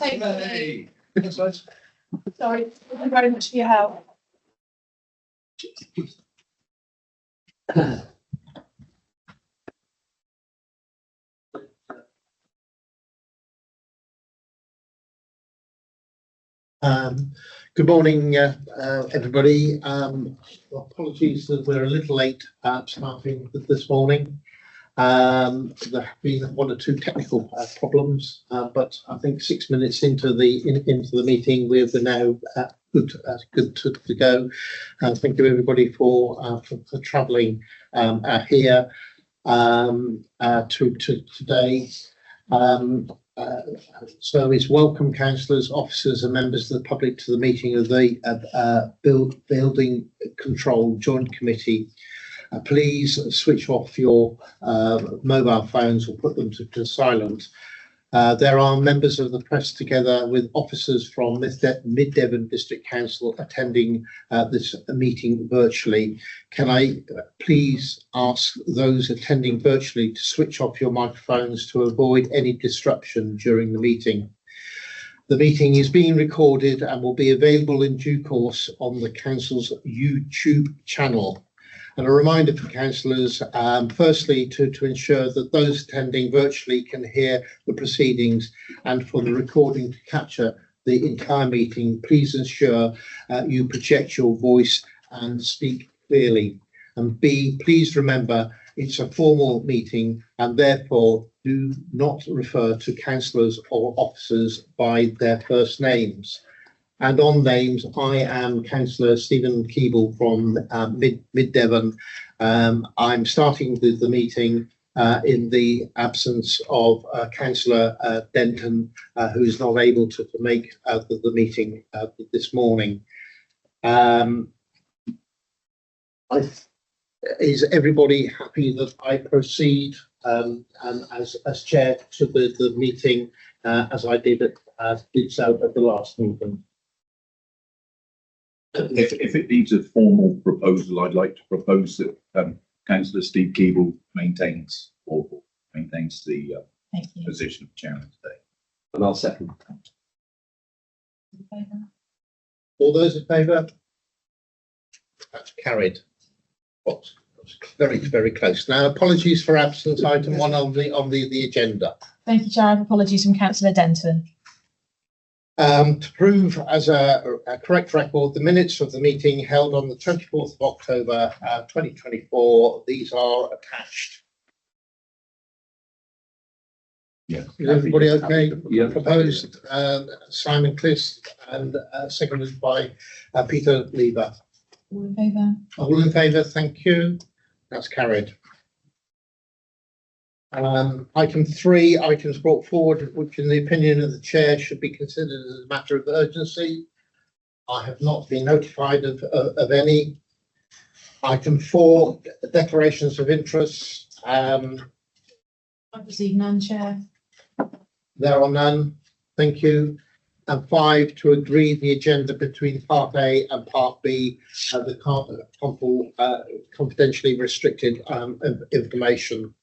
Thank Hey. you. Sorry, thank you very much for your help. Good morning, everybody. Apologies that we're a little late starting this morning. There have been one or two technical problems, but I think 6 minutes into the meeting, we're now good to go. Thank you, everybody, for travelling here to today. So it's welcome councillors, officers and members of the public to the meeting of the Building Control Joint Committee. Please switch off your mobile phones or put them to silent. There are members of the press together with officers from Mid Devon District Council attending this meeting virtually. Can I please ask those attending virtually to switch off your microphones to avoid any disruption during the meeting? The meeting is being recorded and will be available in due course on the council's YouTube channel. And a reminder for councillors, firstly, to ensure that those attending virtually can hear the proceedings, and for the recording to capture the entire meeting, please ensure you project your voice and speak clearly. And B, please remember it's a formal meeting and therefore do not refer to councillors or officers by their first names. And on names, I am Councillor Stephen Keeble from Mid Devon. I'm starting the meeting in the absence of Councillor Denton, who is not able to make the meeting this morning. Is everybody happy that I proceed as chair to the meeting as I did so at the last meeting? If it needs a formal proposal, I'd like to propose that Councillor Steve Keeble maintains the position of chairman today. And I'll second. All those in favour? That's carried. Oh, very, very close. Now, apologies for absence. Item 1 on the agenda. Thank you, Chair. Apologies from Councillor Denton. To prove as a correct record the minutes of the meeting held on the 24th of October 2024, these are attached. Yeah. Is everybody okay? Yeah. Proposed Simon Cliss and seconded by Peter Lever. All in favour? All in favour, thank you. That's carried. Item 3, items brought forward, which in the opinion of the chair should be considered as a matter of urgency. I have not been notified of any. Item 4, declarations of interest. I've received none, Chair. There are none. Thank you. And 5, to agree the agenda between Part A and Part B of the confidentially restricted information.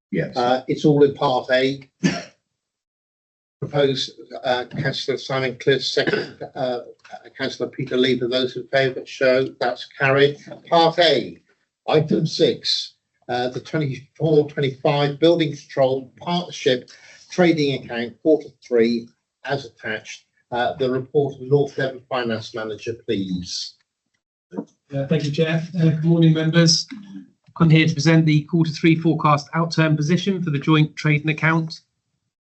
Yes. It's all in Part A. Proposed Councillor Simon Cliss, second Councillor Peter Lever. Those in favour show that's carried. Part A, item 6, the 24-25 Building Control Partnership Trading Account Quarter 3 as attached. The report of North Devon Finance Manager, please. Thank you, Chair. Good morning, members. I'm here to present the Quarter 3 forecast outturn position for the joint trading account.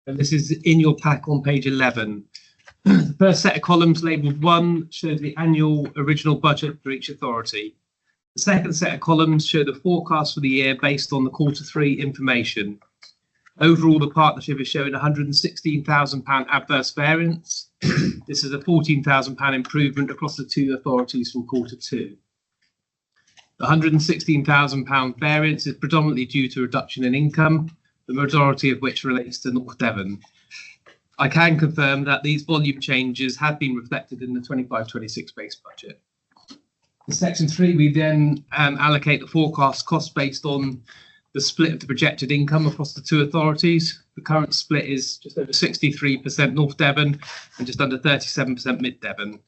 And this is in your pack on page 11. The first set of columns labelled 1 shows the annual original budget for each authority. The second set of columns show the forecast for the year based on the Quarter 3 information. Overall, the partnership is showing £116,000 adverse variance. This is a £14,000 improvement across the 2 authorities from Quarter 2. The £116,000 variance is predominantly due to a reduction in income, the majority of which relates to North Devon. I can confirm that these volume changes have been reflected in the 25-26 base budget. In section 3, we then allocate the forecast cost based on the split of the projected income across the 2 authorities. The current split is just over 63% North Devon and just under 37% Mid Devon.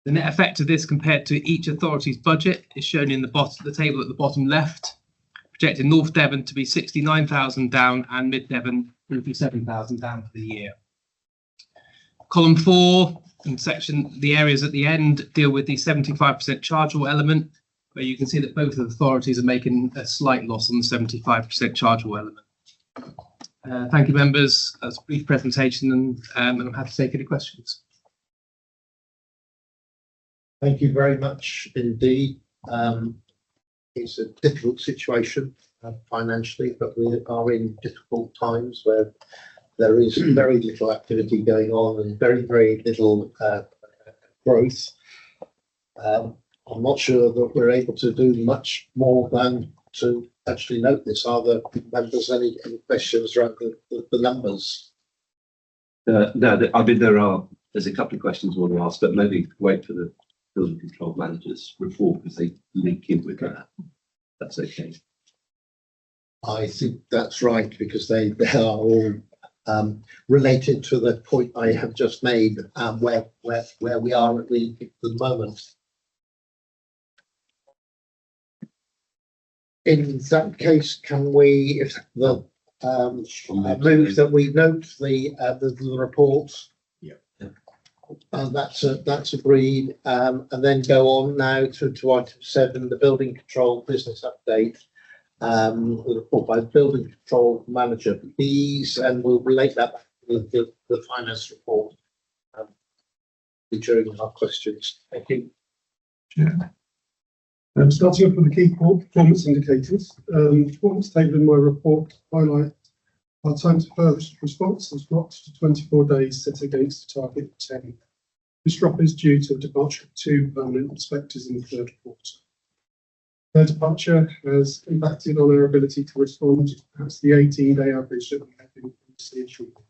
The net effect of this compared to each authority's budget is shown in the table at the bottom left, projecting North Devon to be 69,000 down and Mid Devon 37,000 down for the year. Column 4 and the areas at the end deal with the 75% chargeable element, where you can see that both authorities are making a slight loss on the 75% chargeable element. Thank you, members. That's a brief presentation, and I'm happy to take any questions. Thank you very much indeed. It's a difficult situation financially, but we are in difficult times where there is very little activity going on and very, very little growth. I'm not sure that we're able to do much more than to actually note this. Are there members any questions around the numbers? No, I mean there's a couple of questions I want to ask, but maybe wait for the building control managers report because they link in with that. That's okay. I think that's right, because they are all related to the point I have just made, where we are at the moment. In that case, can we, if the move that we note the report? Yeah. That's agreed, and then go on now to item 7, the building control business update. The report by the building control manager, please, and we'll relate that back to the finance report during our questions. Thank you. Starting off with the key performance indicators, performance table in my report highlight our time to first response has dropped to 24 days set against a target of 10. This drop is due to the departure of 2 permanent inspectors in the third quarter. Their departure has impacted on our ability to respond as the 18-day average that we have been previously achieving.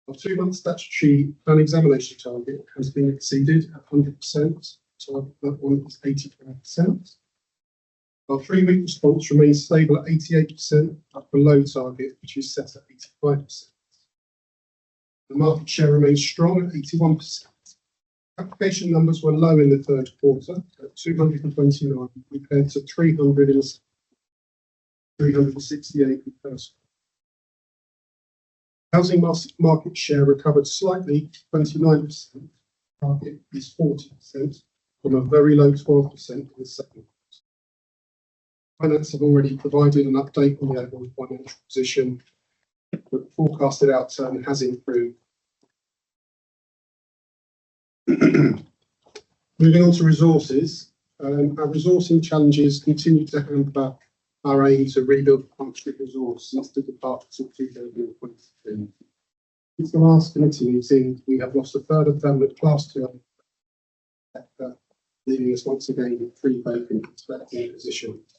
Our 2-month statutory plan examination target has been exceeded at 100%. So that one is 85%. Our 3-week response remains stable at 88%, up below target, which is set at 85%. The market share remains strong at 81%. Application numbers were low in the third quarter at 229 compared to 368 in the first. Housing market share recovered slightly to 29%. Target is 40%. From a very low 12% in the second quarter. Finance have already provided an update on the overall financial position. The forecasted outturn has improved. Moving on to resources, our resourcing challenges continue to hamper our aim to rebuild the partnership resource since the departure of 2022. Since the last committee meeting, we have lost a third of them with Class 2 sector, leaving us once again with 3 vacant inspecting positions.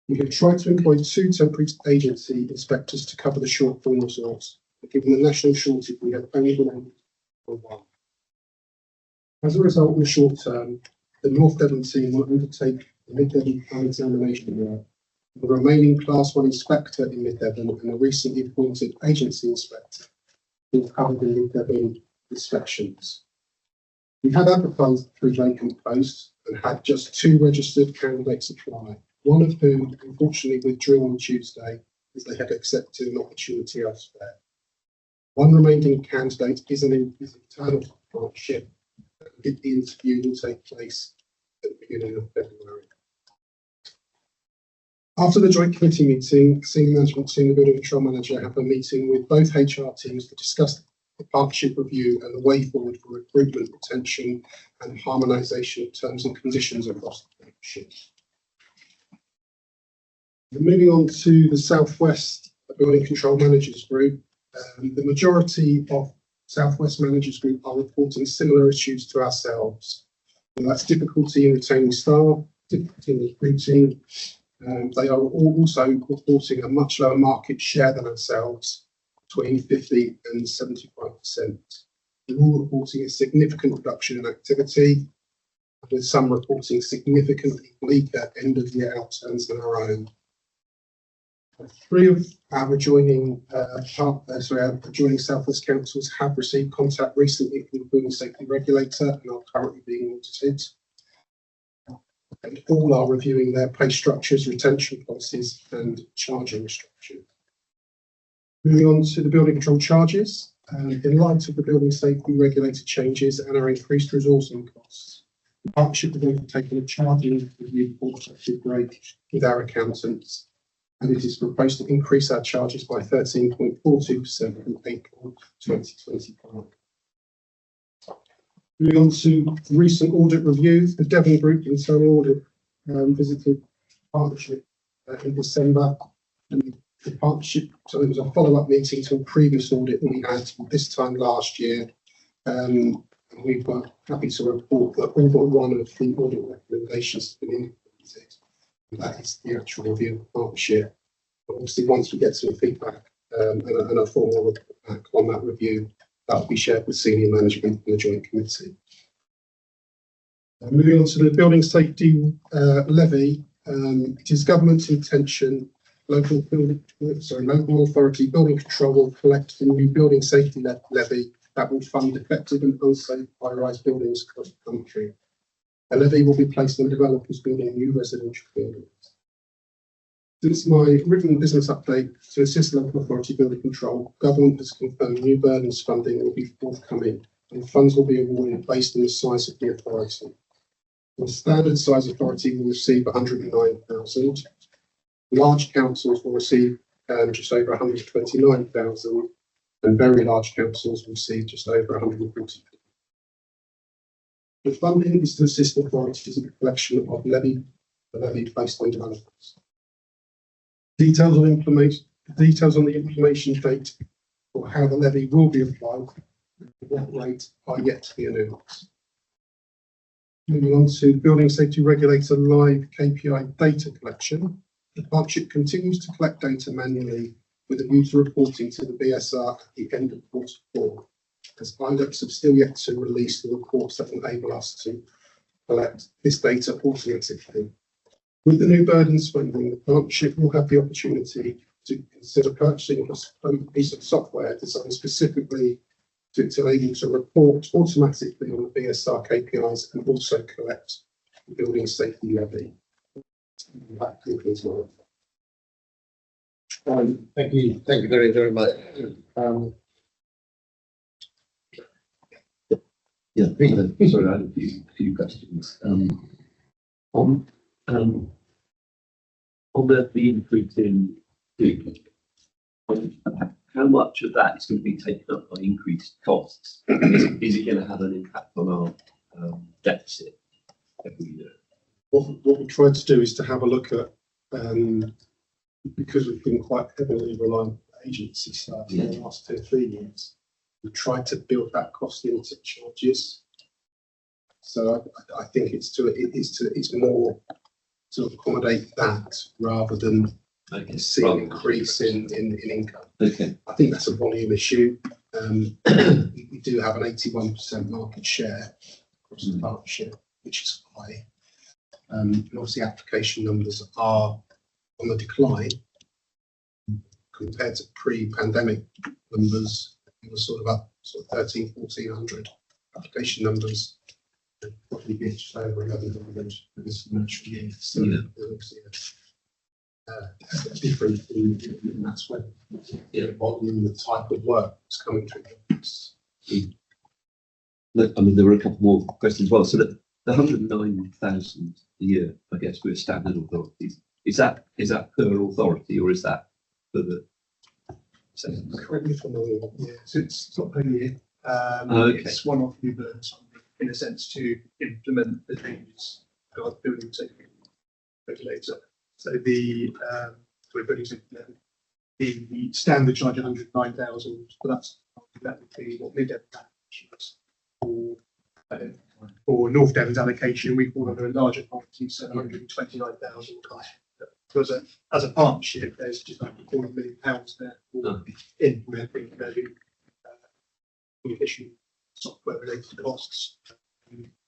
We have tried to employ 2 temporary agency inspectors to cover the shortfall resource, but given the national shortage, we have only been able to for 1. As a result, in the short term, the North Devon team will undertake the Mid Devon plan examination work. The remaining Class 1 inspector in Mid Devon and a recently appointed agency inspector will cover the Mid Devon inspections. We had advertised 3 vacant posts and had just 2 registered candidates apply, one of whom unfortunately withdrew on Tuesday as they had accepted an opportunity elsewhere. 1 remaining candidate is an internal partnership. The interview will take place at the beginning of February. After the joint committee meeting, senior management team and building control manager have a meeting with both HR teams to discuss the partnership review and the way forward for recruitment, retention and harmonisation of terms and conditions across the partnership. Moving on to the Southwest Building Control Managers Group, the majority of Southwest Managers Group are reporting similar issues to ourselves. And that's difficulty in retaining staff, difficulty in recruiting. They are also reporting a much lower market share than ourselves, between 50 and 75%. They're all reporting a significant reduction in activity, with some reporting significantly bleaker end of year outturns than our own. Three of our adjoining adjoining South West councils have received contact recently from the Building Safety Regulator and are currently being audited. And all are reviewing their pay structures, retention policies and charging structure. Moving on to the building control charges, in light of the building safety regulator changes and our increased resourcing costs, the partnership is going to take a charging review grade with our accountants, and it is proposed to increase our charges by 13.42% from April 2025. Moving on to recent audit reviews, the Devon Group Internal Audit visited partnership in December, and the partnership, so there was a follow-up meeting to a previous audit that we had this time last year. We were happy to report that all but one of the audit recommendations has been implemented. That is the actual review of the partnership. But obviously, once we get some feedback and a formal report back on that review, that will be shared with senior management and the joint committee. Moving on to the building safety levy, it is government's intention local authority building control will collect the new building safety levy that will fund effective and unsafe high-rise buildings across the country. A levy will be placed on developers building new residential buildings. Since my written business update to assist local authority building control, government has confirmed new burdens funding will be forthcoming and funds will be awarded based on the size of the authority. The standard size authority will receive 109,000. Large councils will receive just over 129,000, and very large councils will receive just over 140,000. The funding is to assist authorities in the collection of the levy based on developers. Details on the implementation date or how the levy will be applied and what rate are yet to be announced. Moving on to Building Safety Regulator live KPI data collection. The partnership continues to collect data manually with a view to reporting to the BSR at the end of quarter 4, as ILEPs have still yet to release the reports that enable us to collect this data automatically. With the new burdens funding, the partnership will have the opportunity to consider purchasing a piece of software designed specifically to enable to report automatically on the BSR KPIs and also collect the building safety levy. That concludes my Thank you very, very much. Yeah, sorry, I had a few questions. On the increase in fee, how much of that is going to be taken up by increased costs? Is it going to have an impact on our deficit every year? What we tried to do is to have a look at, because we've been quite heavily reliant on agency staff in the last 2 or 3 years, we tried to build that cost into charges. So I think it's more to accommodate that rather than see an increase in income. Okay. I think that's a volume issue. We do have an 81% market share across the partnership, which is high. And obviously application numbers are on the decline compared to pre-pandemic numbers. It was sort of up 1,1400 application numbers. Probably be just over 1100 for this financial year. So there's obviously a difference and that's when the volume and the type of work is coming through. I mean, there were a couple more questions as well. So the 109,000 a year, I guess, with standard authorities, is that per authority or is that for the? Correct me if I'm wrong. Yeah, so it's not per year. Okay. It's one-off new burdens in a sense to implement the changes of the building safety regulator. So the building safety levy, the standard charge 109,000, but that would be what mid-Devon allocations for North Devon's allocation. We fall under a larger property, so 129,000. Because as a partnership, there's just like £4 million there for implementing efficient software related costs,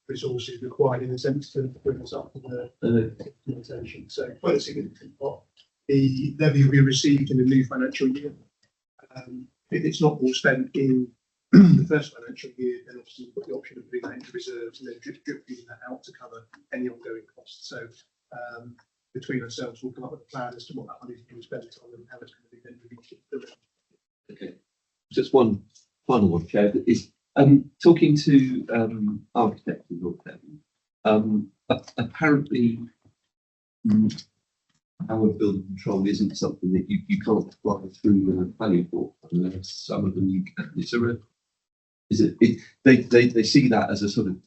resources required in a sense to bring us up to the implementation. So quite a significant pot. the levy will be received in the new financial year. If it's not all spent in the first financial year, then obviously we've got the option of putting that into reserves and then drip feeding that out to cover any ongoing costs. So between ourselves, we'll come up with a plan as to what that money is going to be spent on and how it's going to be then released. Okay. Just one final one, Chair, is talking to architects in Northampton. Apparently, our building control isn't something that you can't apply through planning board. Some of them you can. They see that as a sort of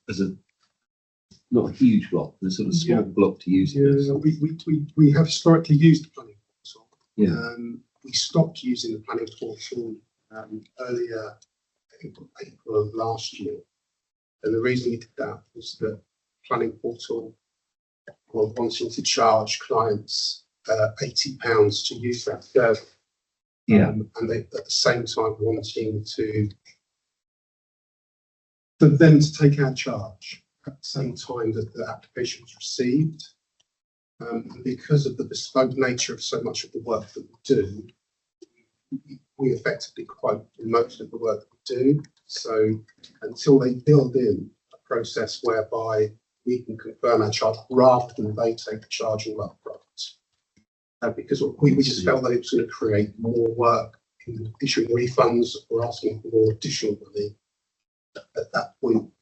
not a huge block, but a sort of small block to use. Yeah, we have historically used the planning portal. Yeah. We stopped using the planning portal earlier, I think April of last year. And the reason we did that was that planning portal were wanting to charge clients £80 to use that service. Yeah. And they at the same time wanting for them to take our charge at the same time that the application was received. And because of the bespoke nature of so much of the work that we do, we effectively quote most of the work that we do. So until they build in a process whereby we can confirm our charge rather than they take the charge all up front. Because we just felt that it was going to create more work in issuing refunds or asking for more additional money at that point,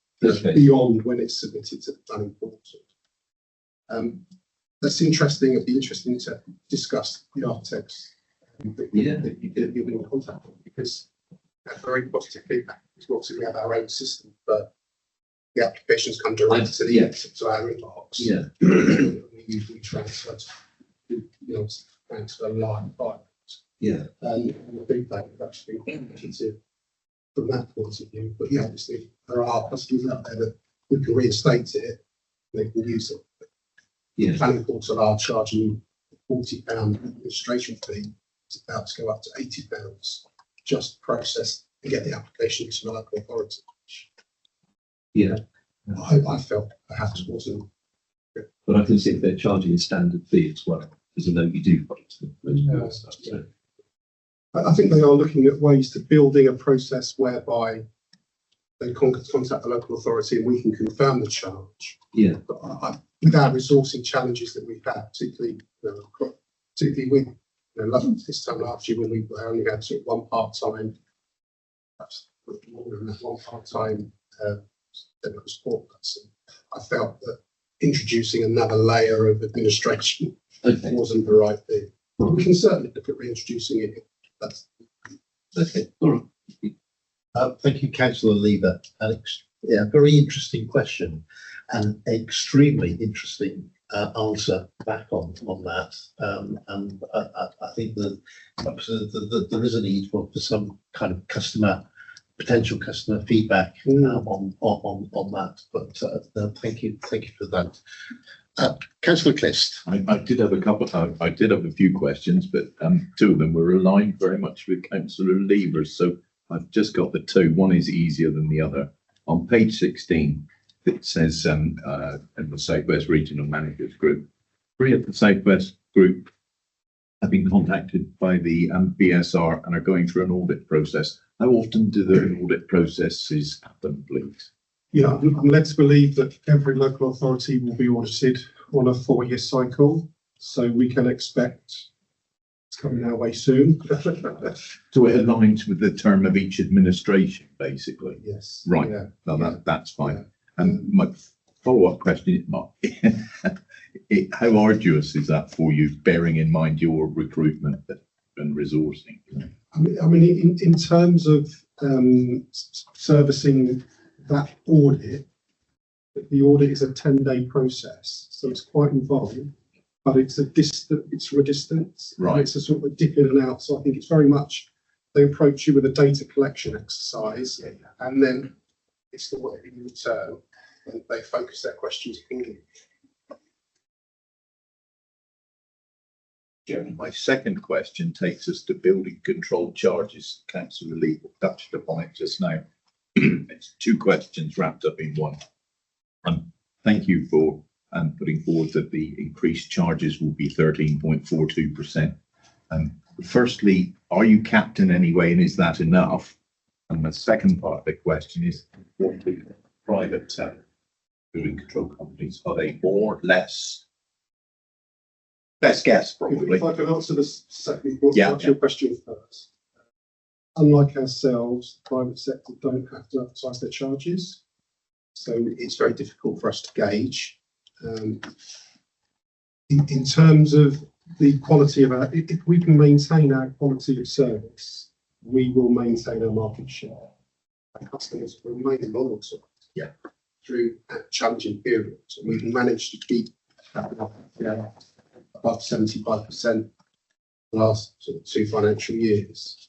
beyond when it's submitted to the planning portal. That's interesting. It'd be interesting to discuss the architects that you've been in contact with, because that's very positive feedback. Obviously, we have our own system, but the applications come directly to our inbox. Yeah. We usually transfer line files. Yeah. And the feedback has actually been positive from that point of view. But yeah, obviously there are customers out there that we can reinstate it, they can use it. Yeah. Planning portal are charging £40 administration fee. It's about to go up to £80 just to process and get the application to the local authority. Yeah. I felt perhaps wasn't. But I can see if they're charging a standard fee as well, because I know you do most stuff. So. I think they are looking at ways to building a process whereby they contact the local authority and we can confirm the charge. Yeah. But with our resourcing challenges that we've had, particularly with this time last year when we only had sort of one part-time, perhaps more than that, one part-time support person, I felt that introducing another layer of administration wasn't the right thing. But we can certainly look at reintroducing it. That's okay. All right. Thank you, Councillor Lever. Very interesting question and extremely interesting answer back on that. And I think that there is a need for some kind of potential customer feedback on that. But thank you for that. Councillor Clist. I did have a few questions, but two of them were aligned very much with Councillor Lever. So I've just got the two. One is easier than the other. On page 16, it says in the South West Regional Managers Group, 3 of the South West Group have been contacted by the BSR and are going through an audit process. How often do the audit processes happen, please? Yeah, I'm led to believe that every local authority will be audited on a 4-year cycle, so we can expect it's coming our way soon. So it aligns with the term of each administration, basically. Yes. Right. Yeah. No, that's fine. Yeah. And my follow-up question is, how arduous is that for you, bearing in mind your recruitment and resourcing? I mean, in terms of servicing that audit, the audit is a 10-day process, so it's quite involved, but it's from a distance. Right. It's a sort of dip in and out. So I think it's very much they approach you with a data collection exercise, and then it's the way in return, and they focus their questions accordingly. My second question takes us to building control charges. Councillor Lee touched upon it just now. It's 2 questions wrapped up in one. Thank you for putting forward that the increased charges will be 13.42%. Firstly, are you capped in any way, and is that enough? And the second part of the question is, what do private building control companies, are they more, less? Best guess, probably. If I can answer the second part, Yeah. answer your question first. Unlike ourselves, the private sector don't have to advertise their charges, so it's very difficult for us to gauge. In terms of the quality of our, if we can maintain our quality of service, we will maintain our market share. Our customers will remain loyal to us through a challenging periods. We've managed to keep above 75% the last sort of 2 financial years.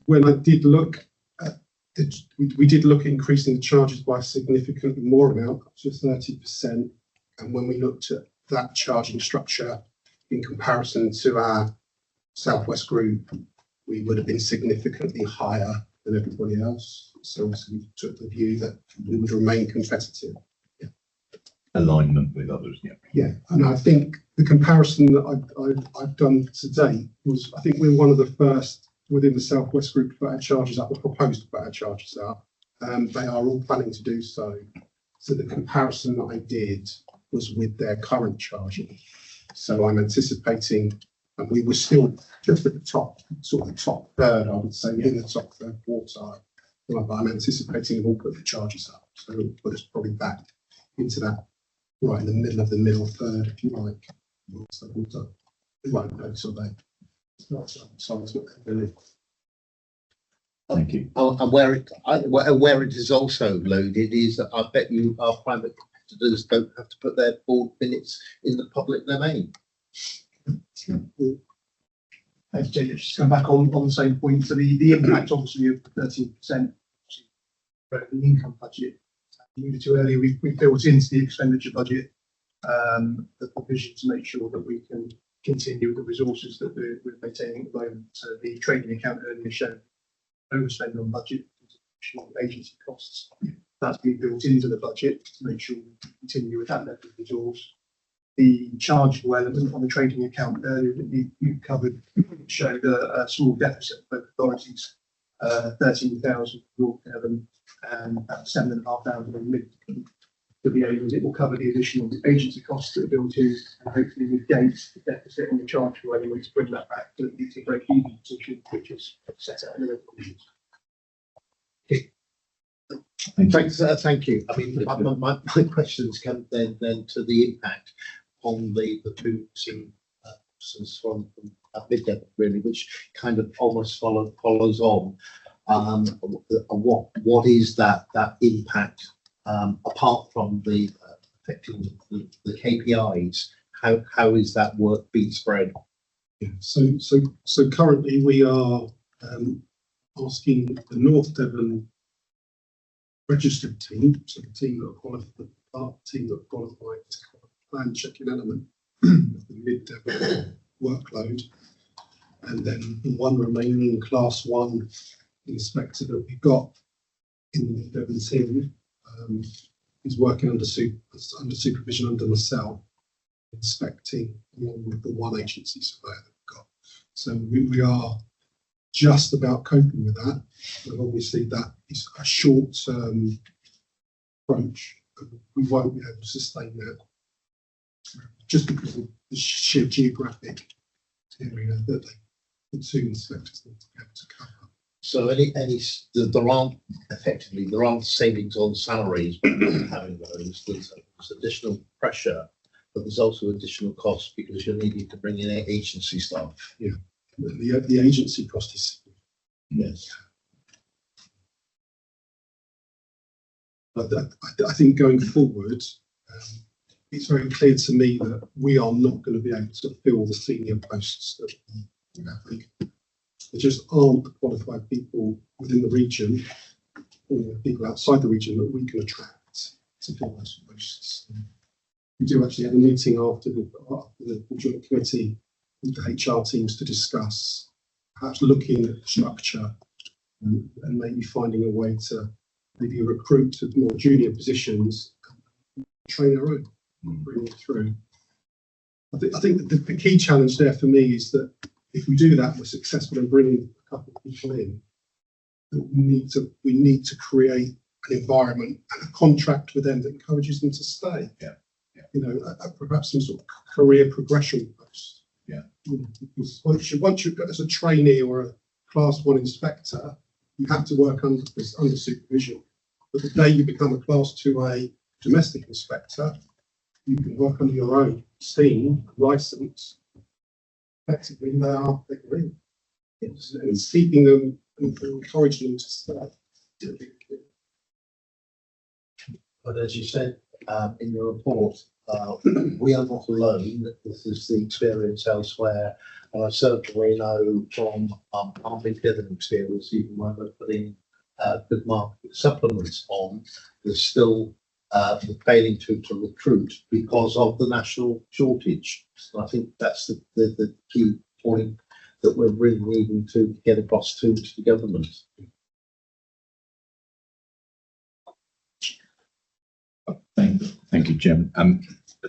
When I did look at it, we did look at increasing the charges by a significantly more amount, up to 30%. And when we looked at that charging structure in comparison to our Southwest Group, we would have been significantly higher than everybody else. So we took the view that we would remain competitive. Alignment with others, yeah. Yeah, and I think the comparison that I've done to date was, I think we're one of the first within the Southwest Group to put our charges up, or proposed to put our charges up. They are all planning to do so. So the comparison that I did was with their current charging. So I'm anticipating, and we were still just at the top, sort of the top third, I would say, in the top third quartile. But I'm anticipating we'll put the charges up. So it'll put us probably back into that, right in the middle third, if you like. So we'll do. It won't go till then. It's not so it's what they believe. Thank you. And where it is also loaded is that I bet you our private competitors don't have to put their board minutes in the public domain. Thanks, Jay. Just going back on the same point. So the impact obviously of 13% the income budget. You alluded to earlier, we built into the expenditure budget the provision to make sure that we can continue with the resources that we're maintaining at the moment. So the trading account earlier showed overspend on budget, agency costs. That's been built into the budget to make sure we continue with that level of resource. The chargeable element on the trading account earlier that you covered showed a small deficit for authorities, 13,000 North Devon and about 7,500 in Midland. To be able, it will cover the additional agency costs that are built in and hopefully negate the deficit on the chargeable element to bring that back to the break-even position, which is set out in the resolutions. Thank you. I mean, my questions come then to the impact on the two officers from Mid-Devon, really, which kind of almost follows on. What is that impact apart from the affecting the KPIs? How is that work being spread? Yeah. So currently we are asking the North Devon registered team, so the team that qualified, to plan checking element of the Mid-Devon workload, and then the one remaining Class 1 inspector that we've got in the Mid-Devon team is working under supervision under myself, inspecting along with the one agency surveyor that we've got. So we are just about coping with that, but obviously that is a short-term approach. We won't be able to sustain that just because of the sheer geographic area that the two inspectors need to be able to cover. So there aren't savings on salaries, but having those, there's additional pressure, but there's also additional costs because you're needing to bring in agency staff. Yeah, the agency cost is, yes. But I think going forward, it's very clear to me that we are not going to be able to fill the senior posts that we have. There just aren't qualified people within the region or people outside the region that we can attract to fill those posts. We do actually have a meeting after the joint committee with the HR teams to discuss perhaps looking at the structure and maybe finding a way to maybe recruit to more junior positions, train our own, bring it through. I think the key challenge there for me is that if we do that, we're successful in bringing a couple of people in. We need to create an environment and a contract with them that encourages them to stay. Yeah. You know, perhaps some sort of career progression post. Yeah. Because once you've got as a trainee or a class 1 inspector, you have to work under supervision. But the day you become a class 2A domestic inspector, you can work under your own steam, license. Effectively, they're in. It's keeping them and encouraging them to stay. But as you said in your report, we are not alone. This is the experience elsewhere. And I certainly know from our Devon experience, even when we're putting good market supplements on, there's still failing to recruit because of the national shortage. And I think that's the key point that we're really needing to get across to the government. Thank you, Jim.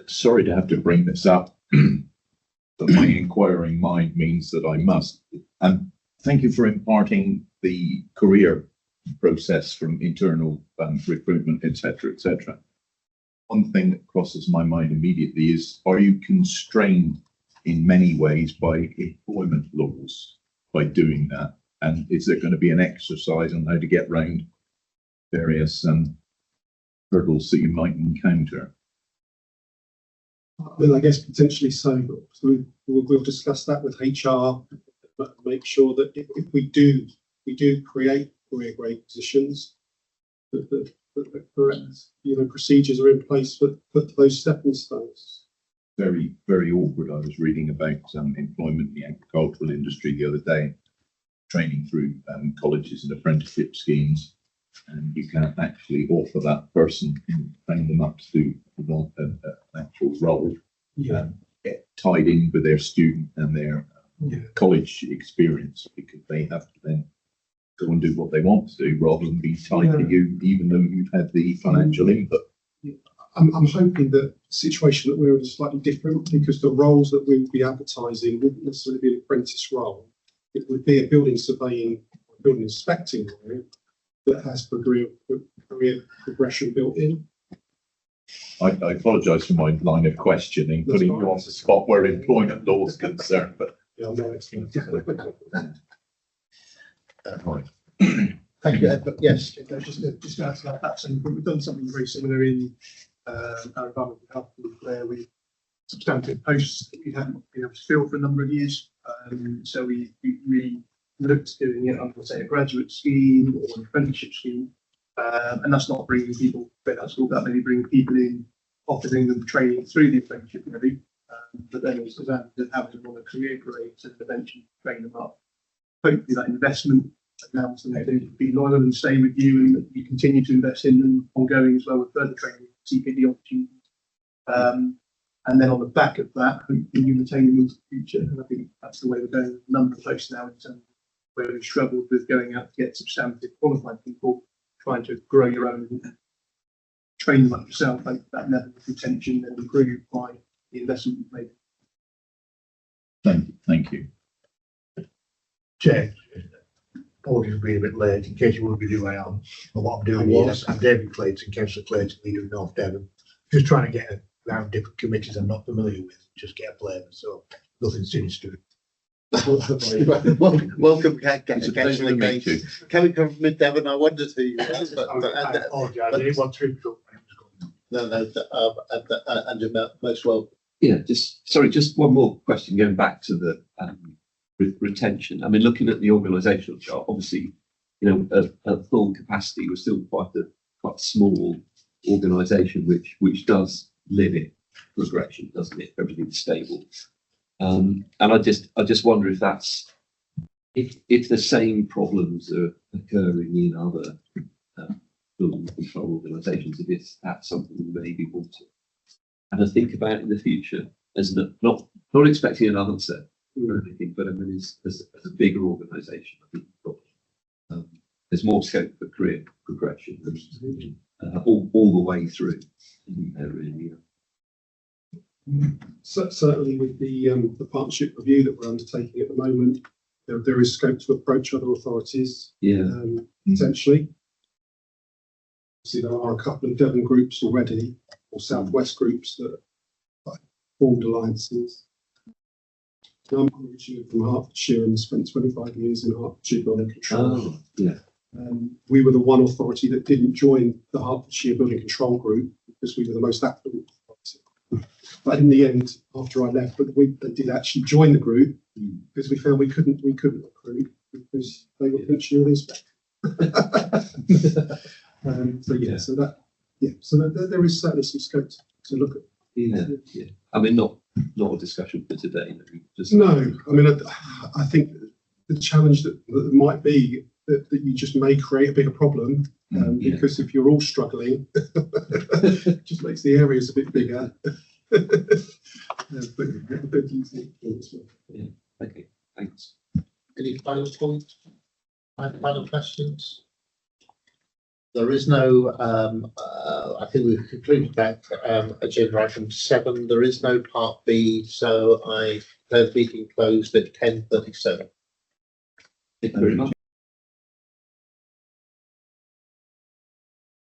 Sorry to have to bring this up, but my inquiring mind means that I must. Thank you for imparting the career process from internal recruitment, etc., etc. One thing that crosses my mind immediately is: are you constrained in many ways by employment laws by doing that? And is there going to be an exercise on how to get round various hurdles that you might encounter? Well, I guess potentially so, but we'll discuss that with HR, but make sure that if we do create career grade positions, that the correct procedures are in place for those stepping stones. Very, very awkward. I was reading about employment in the agricultural industry the other day, training through colleges and apprenticeship schemes, and you can't actually offer that person, train them up to do an actual role, get tied in with their student and their college experience, because they have to then go and do what they want to do rather than be tied to you, even though you've had the financial input. I'm hoping that the situation that we're in is slightly different, because the roles that we would be advertising wouldn't necessarily be an apprentice role. It would be a building surveying, building inspecting role that has career progression built in. I apologise for my line of questioning, That's putting fine. you on the spot where employment law is concerned, but Yeah, no, it's right. Thank you, Edward. Yes. Just to add to that, so we've done something very similar in our environmental health group, where we substantive posts that we haven't been able to fill for a number of years. So we looked at doing it under, say, a graduate scheme or an apprenticeship scheme, and that's not bringing people straight out of school. That maybe bring people in, offering them training through the apprenticeship, really. But then as having them on a career grade to eventually train them up. Hopefully that investment allows them to be loyal and stay with you, and that you continue to invest in them ongoing as well with further training, CPD opportunities. And then on the back of that, hopefully you retain them into the future. And I think that's the way we're going with a number of posts now, in terms of where we've struggled with going out to get substantive qualified people, trying to grow your own and train them up yourself. Like that level of retention and improved by the investment you've made. Thank you. Chair, apologies for being a bit late. In case you wonder who I am, and what I'm doing is I'm David Clayton, Councillor Clayton, leader of North Devon. Just trying to get around different committees I'm not familiar with, just get a flavour. So nothing sinister. Welcome, It's a pleasure to meet you. Coming from Mid Devon, I wondered who you was, but I apologise. I didn't want to. and you're most welcome. Yeah, just one more question going back to the retention. I mean, looking at the organisational chart, obviously, at full capacity, we're still quite a small organisation, which does limit progression, doesn't it? Everything's stable. And I just wonder if that's if the same problems are occurring in other building control organisations, if that's something we maybe want to have a think about in the future, as not expecting an answer or anything, but I mean, as a bigger organisation, I think there's more scope for career progression all the way through. isn't there really? Certainly with the partnership review that we're undertaking at the moment, there is scope to approach other authorities, Yeah. potentially. See, there are a couple of Devon groups already, or South West groups that have formed alliances. I'm originally from Hertfordshire and spent 25 years in Hertfordshire Building Control. Oh, yeah. We were the one authority that didn't join the Hertfordshire Building Control Group because we were the most affluent authority. But in the end, after I left, they did actually join the group because we found we couldn't recruit because they were pinching all inspect. So there is certainly some scope to look at. Yeah, yeah. I mean, not a discussion for today. Just No, I mean, I think the challenge that might be that you just may create a bigger problem Yeah. because if you're all struggling, it just makes the areas a bit bigger. But using it as well. Okay, thanks. Any final points? Final questions? There is no, I think we've concluded that agenda item 7. There is no part B, so I declare the meeting closed at 10:37. Thank you very much.